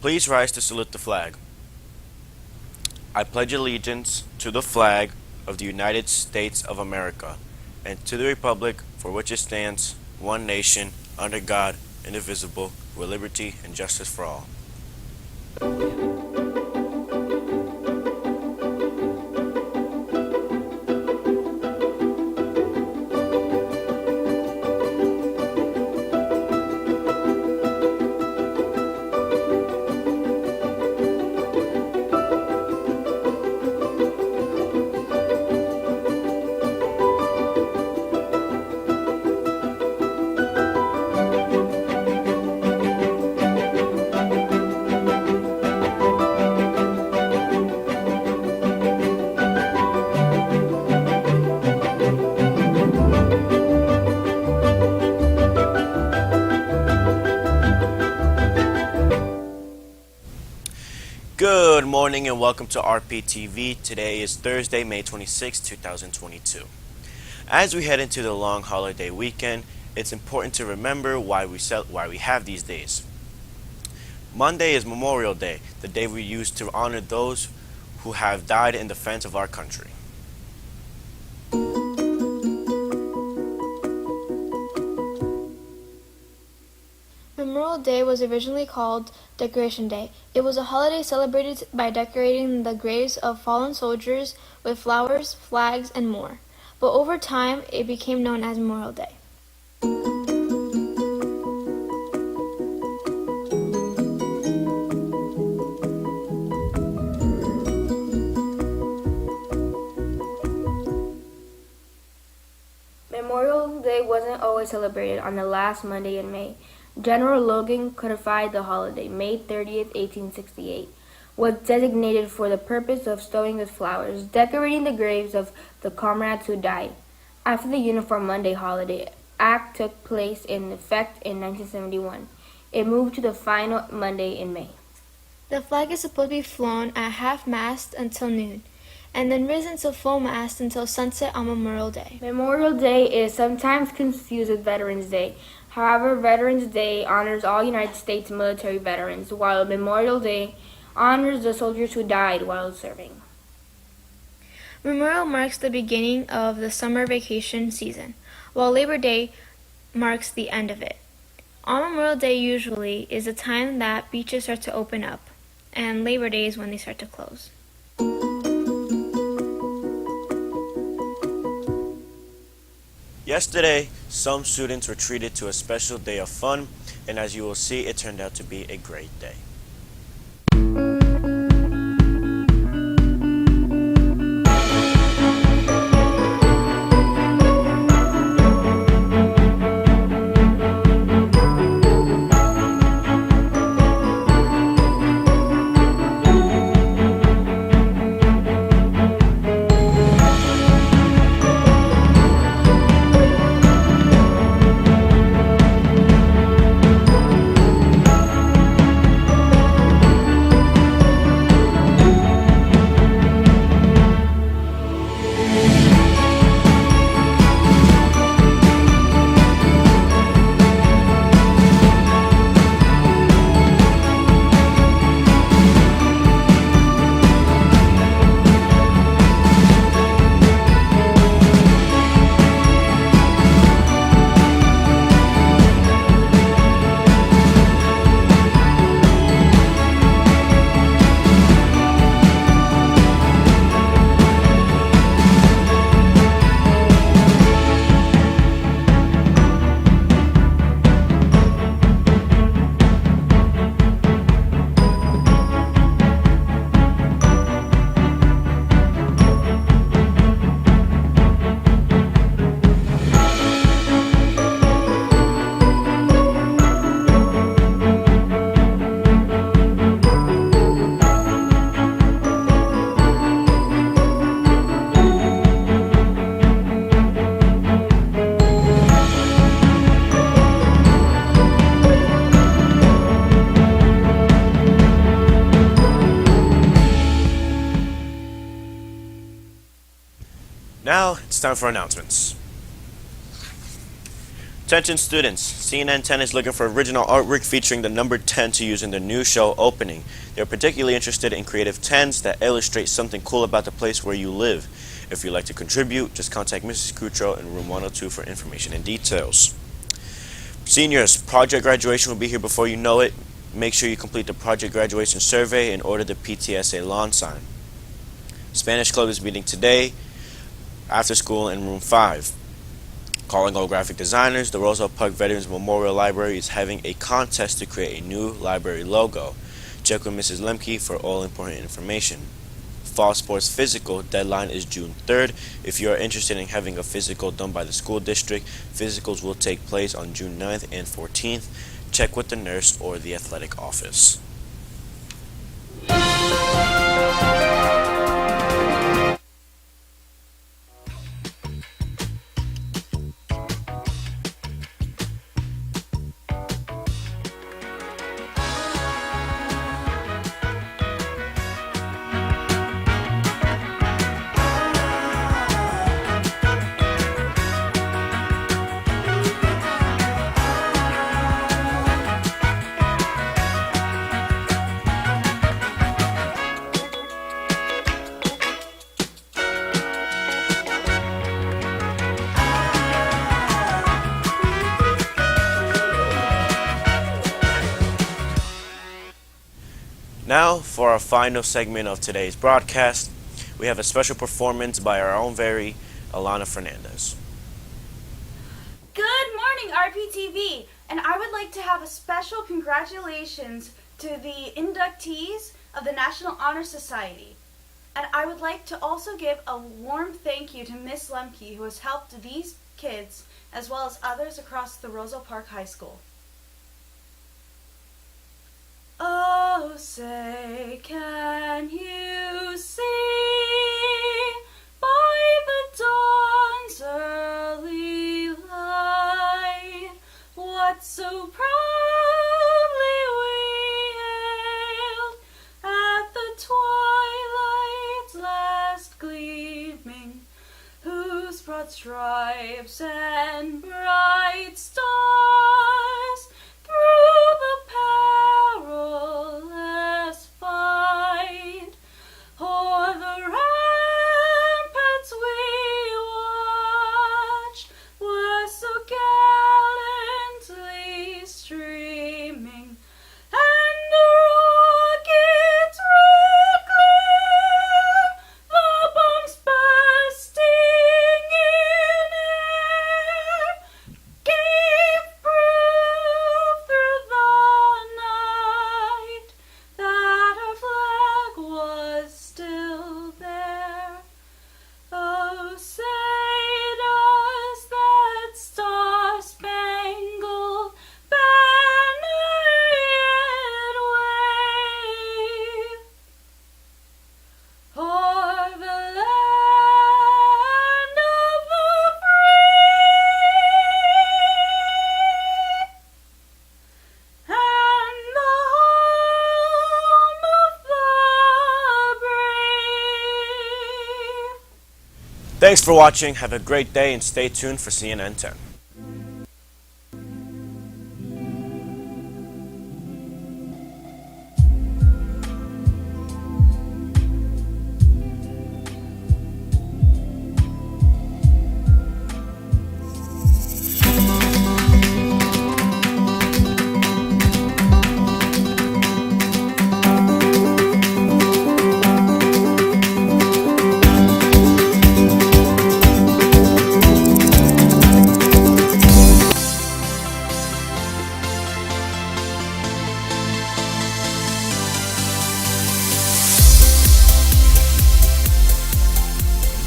Please rise to salute the flag. I pledge allegiance to the flag of the United States of America and to the republic for which it stands, one nation, under God, indivisible, with liberty and justice for all. Good morning and welcome to RPtv. Today is Thursday, May 26, 2022. As we head into the long holiday weekend, it's important to remember why we have these days. Monday is Memorial Day, the day we use to honor those who have died in defense of our country. Memorial Day was originally called Decoration Day. It was a holiday celebrated by decorating the graves of fallen soldiers with flowers, flags, and more. But over time, it became known as Memorial Day. Memorial Day wasn't always celebrated on the last Monday in May. General Logan codified the holiday. May 30th, 1868, was designated for the purpose of stowing with flowers, decorating the graves of the comrades who died. After the Uniform Monday holiday act took place in effect in 1971, it moved to the final Monday in May. The flag is supposed to be flown at half-mast until noon, and then risen to full mast until sunset on Memorial Day. Memorial Day is sometimes confused with Veterans Day. However, Veterans Day honors all United States military veterans, while Memorial Day honors the soldiers who died while serving. Memorial marks the beginning of the summer vacation season, while Labor Day marks the end of it. On Memorial Day usually is the time that beaches start to open up, and Labor Day is when they start to close. Yesterday, some students were treated to a special day of fun, and as you will see, it turned out to be a great day. Now, it's time for announcements. Attention students, CNN 10 is looking for original artwork featuring the number 10 to use in the new show opening. They're particularly interested in creative 10s that illustrate something cool about the place where you live. If you'd like to contribute, just contact Mrs. Cutro in room 102 for information and details. Seniors, project graduation will be here before you know it. Make sure you complete the project graduation survey and order the PTSA lawn sign. Spanish Club is meeting today after school in room 5. Calling all graphic designers, the Roosevelt Park Veterans Memorial Library is having a contest to create a new library logo. Check with Mrs. Lemke for all important information. Fall Sports Physical deadline is June 3rd. If you are interested in having a physical done by the school district, physicals will take place on June 9th and 14th. Check with the nurse or the athletic office. Now, for our final segment of today's broadcast, we have a special performance by our own very Alana Fernandez. Good morning, RPtv, and I would like to have a special congratulations to the inductees of the National Honor Society. And I would like to also give a warm thank you to Miss Lemke, who has helped these kids as well as others across the Roosevelt Park High School. Oh, say, can you see by the dawn's early light what so proudly we hailed at the twilight's last gleaming, whose broad stripes and bright stars through the perilous fight o'er the ramparts we watched were so gallantly streaming, and the rocket's red glare, the bombs bursting in air, gave proof through the night that our flag was still there. Oh, say does that star-spangled banner yet wave o'er the land of the free and the home of the brave. Thanks for watching. Have a great day and stay tuned for CNN 10.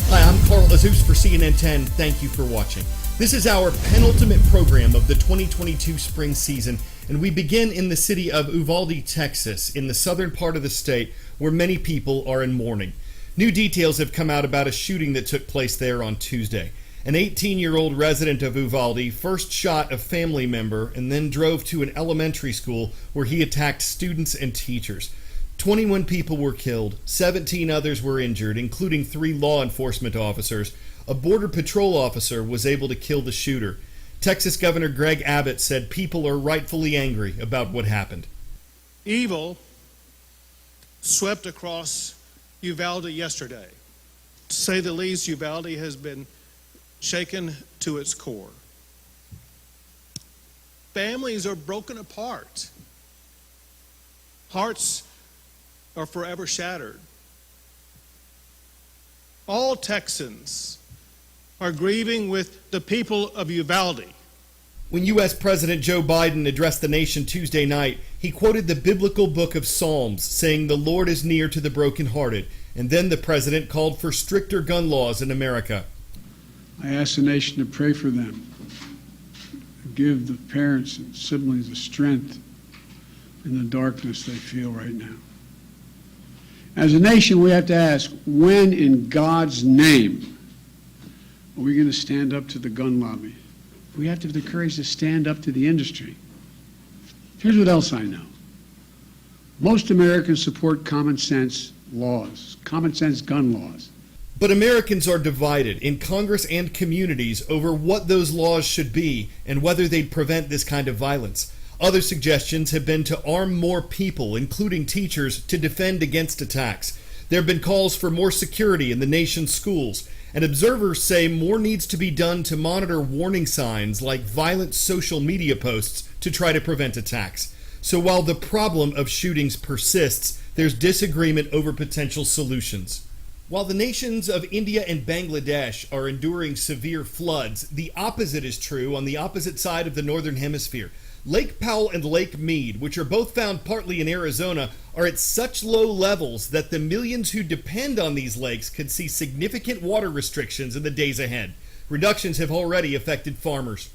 Hi, I'm Carl Azus for CNN 10. Thank you for watching. This is our penultimate program of the 2022 spring season, and we begin in the city of Uvalde, Texas, in the southern part of the state, where many people are in mourning. New details have come out about a shooting that took place there on Tuesday. An 18-year-old resident of Uvalde first shot a family member and then drove to an elementary school where he attacked students and teachers. 21 people were killed, 17 others were injured, including 3 law enforcement officers. A border patrol officer was able to kill the shooter. Texas Governor Greg Abbott said people are rightfully angry about what happened. Evil swept across Uvalde yesterday. To say the least, Uvalde has been shaken to its core. Families are broken apart. Hearts are forever shattered. All Texans are grieving with the people of Uvalde. When U.S. President Joe Biden addressed the nation Tuesday night, he quoted the biblical book of Psalms, saying the Lord is near to the brokenhearted, and then the president called for stricter gun laws in America. I ask the nation to pray for them, give the parents and siblings the strength in the darkness they feel right now. As a nation, we have to ask, when in God's name are we going to stand up to the gun lobby? We have to have the courage to stand up to the industry. Here's what else I know. Most Americans support common sense laws, common sense gun laws. But Americans are divided in Congress and communities over what those laws should be and whether they'd prevent this kind of violence. Other suggestions have been to arm more people, including teachers, to defend against attacks. There have been calls for more security in the nation's schools, and observers say more needs to be done to monitor warning signs like violent social media posts to try to prevent attacks. So while the problem of shootings persists, there's disagreement over potential solutions. While the nations of India and Bangladesh are enduring severe floods, the opposite is true on the opposite side of the northern hemisphere. Lake Powell and Lake Mead, which are both found partly in Arizona, are at such low levels that the millions who depend on these lakes could see significant water restrictions in the days ahead. Reductions have already affected farmers.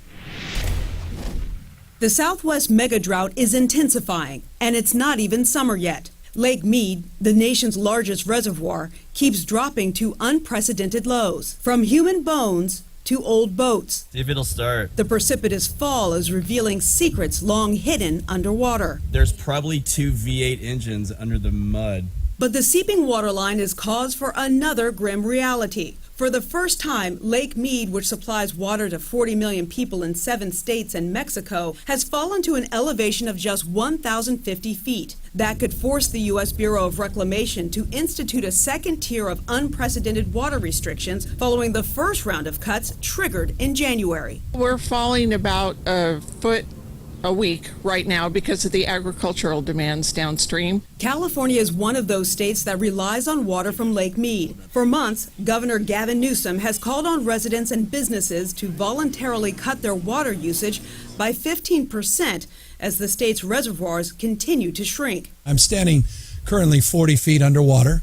The Southwest mega drought is intensifying, and it's not even summer yet. Lake Mead, the nation's largest reservoir, keeps dropping to unprecedented lows. From human bones to old boats. See if it'll start. The precipitous fall is revealing secrets long hidden underwater. There's probably 2 V8 engines under the mud. But the seeping water line is cause for another grim reality. For the first time, Lake Mead, which supplies water to 40 million people in 7 states and Mexico, has fallen to an elevation of just 1,050 feet. That could force the U.S. Bureau of Reclamation to institute a second tier of unprecedented water restrictions following the first round of cuts triggered in January. We're falling about a foot a week right now because of the agricultural demands downstream. California is one of those states that relies on water from Lake Mead. For months, Governor Gavin Newsom has called on residents and businesses to voluntarily cut their water usage by 15% as the state's reservoirs continue to shrink. I'm standing currently 40 feet underwater,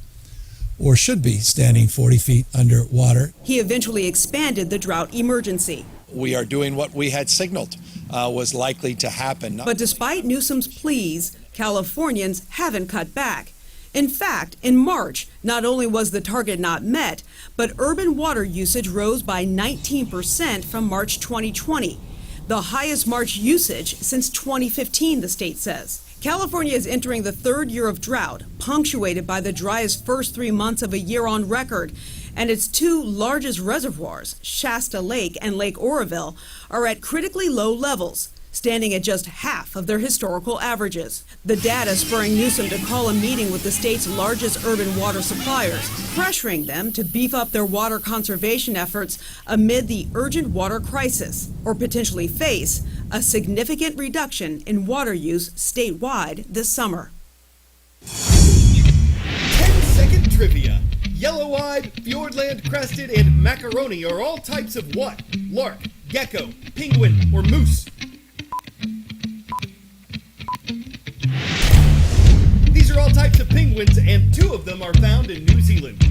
or should be standing 40 feet underwater. He eventually expanded the drought emergency. We are doing what we had signaled was likely to happen. But despite Newsom's pleas, Californians haven't cut back. In fact, in March, not only was the target not met, but urban water usage rose by 19% from March 2020, the highest March usage since 2015, the state says. California is entering the third year of drought, punctuated by the driest first 3 months of a year on record. And its 2 largest reservoirs, Shasta Lake and Lake Oroville, are at critically low levels, standing at just half of their historical averages. The data spurring Newsom to call a meeting with the state's largest urban water suppliers, pressuring them to beef up their water conservation efforts amid the urgent water crisis, or potentially face a significant reduction in water use statewide this summer. 10-second trivia. Yellow-eyed, Fiordland-crested, and macaroni are all types of what? Lark, gecko, penguin, or moose? These are all types of penguins, and 2 of them are found in New Zealand.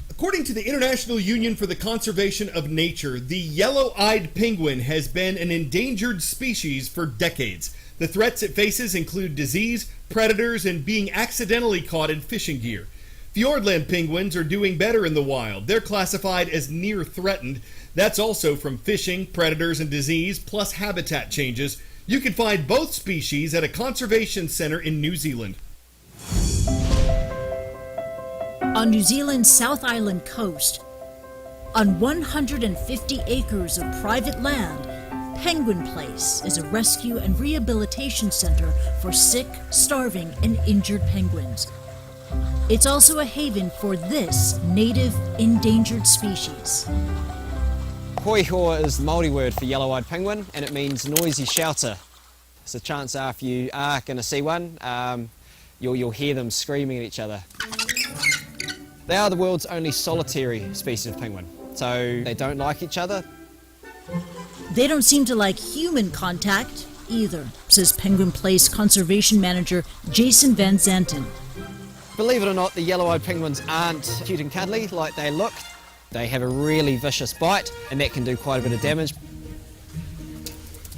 According to the International Union for the Conservation of Nature, the yellow-eyed penguin has been an endangered species for decades. The threats it faces include disease, predators, and being accidentally caught in fishing gear. Fiordland penguins are doing better in the wild. They're classified as near threatened. That's also from fishing, predators, and disease, plus habitat changes. You can find both species at a conservation center in New Zealand. On New Zealand's South Island coast, On 150 acres of private land, Penguin Place is a rescue and rehabilitation center for sick, starving, and injured penguins. It's also a haven for this native endangered species. Koihoa is the Māori word for yellow-eyed penguin, and it means noisy shouter. So chances are, if you are going to see one, you'll hear them screaming at each other. They are the world's only solitary species of penguin, so they don't like each other. They don't seem to like human contact either, says Penguin Place Conservation Manager Jason Van Zanten. Believe it or not, the yellow-eyed penguins aren't cute and cuddly like they look. They have a really vicious bite, and that can do quite a bit of damage.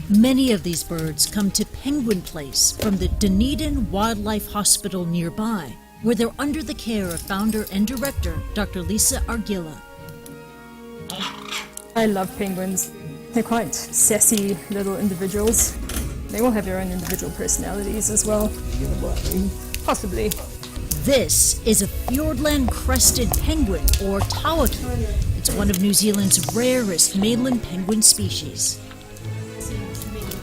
Many of these birds come to Penguin Place from the Dunedin Wildlife Hospital nearby, where they're under the care of founder and director Dr. Lisa Argilla. I love penguins. They're quite sassy little individuals. They all have their own individual personalities as well. Possibly. This is a Fiordland-crested penguin, or tawaki. It's one of New Zealand's rarest mainland penguin species.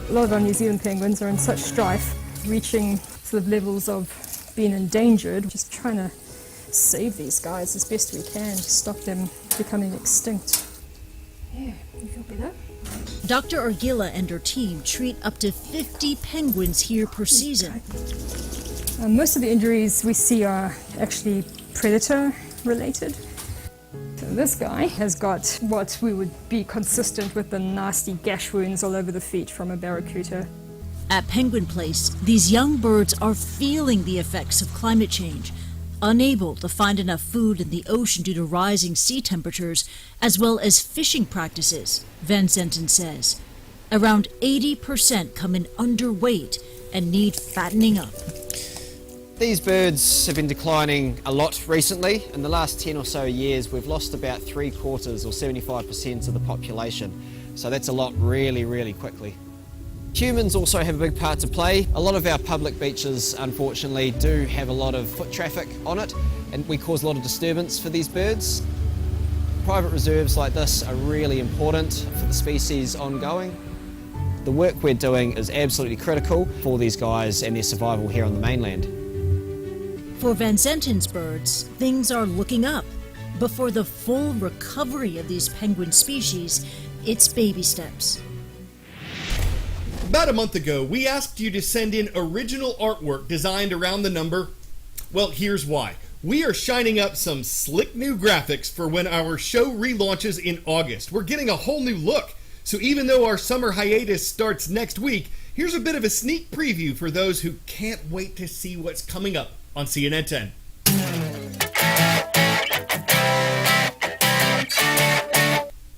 A lot of our New Zealand penguins are in such strife, reaching sort of levels of being endangered. Just trying to save these guys as best we can, stop them becoming extinct. Yeah, you feel better? Dr. Argilla and her team treat up to 50 penguins here per season. Most of the injuries we see are actually predator-related. So this guy has got what we would be consistent with the nasty gash wounds all over the feet from a barracuda. At Penguin Place, these young birds are feeling the effects of climate change, unable to find enough food in the ocean due to rising sea temperatures, as well as fishing practices, Van Zanten says. Around 80% come in underweight and need fattening up. These birds have been declining a lot recently. In the last 10 or so years, we've lost about 3/4 or 75% of the population. So that's a lot really, really quickly. Humans also have a big part to play. A lot of our public beaches, unfortunately, do have a lot of foot traffic on it, and we cause a lot of disturbance for these birds. Private reserves like this are really important for the species ongoing. The work we're doing is absolutely critical for these guys and their survival here on the mainland. For Van Zanten's birds, things are looking up. But for the full recovery of these penguin species, it's baby steps. About a month ago, we asked you to send in original artwork designed around the number. Well, here's why. We are shining up some slick new graphics for when our show relaunches in August. We're getting a whole new look. So even though our summer hiatus starts next week, here's a bit of a sneak preview for those who can't wait to see what's coming up on CNN 10.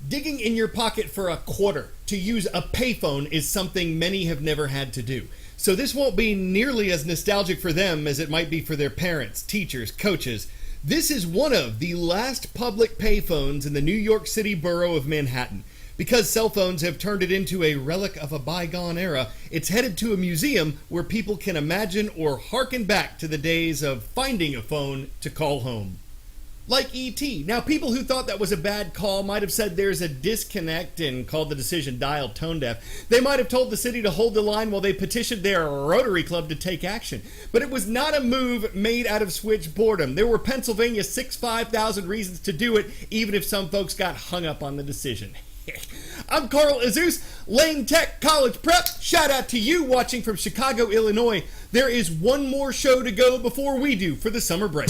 Digging in your pocket for a quarter to use a payphone is something many have never had to do. So this won't be nearly as nostalgic for them as it might be for their parents, teachers, coaches. This is one of the last public payphones in the New York City borough of Manhattan. Because cell phones have turned it into a relic of a bygone era, it's headed to a museum where people can imagine or harken back to the days of finding a phone to call home. Like E.T. Now, people who thought that was a bad call might have said there's a disconnect and called the decision dialed tone deaf. They might have told the city to hold the line while they petitioned their Rotary Club to take action. But it was not a move made out of switch boredom. There were Pennsylvania's 65,000 reasons to do it, even if some folks got hung up on the decision. I'm Carl Azus, Lane Tech College Prep. Shout out to you watching from Chicago, Illinois. There is one more show to go before we do for the summer break.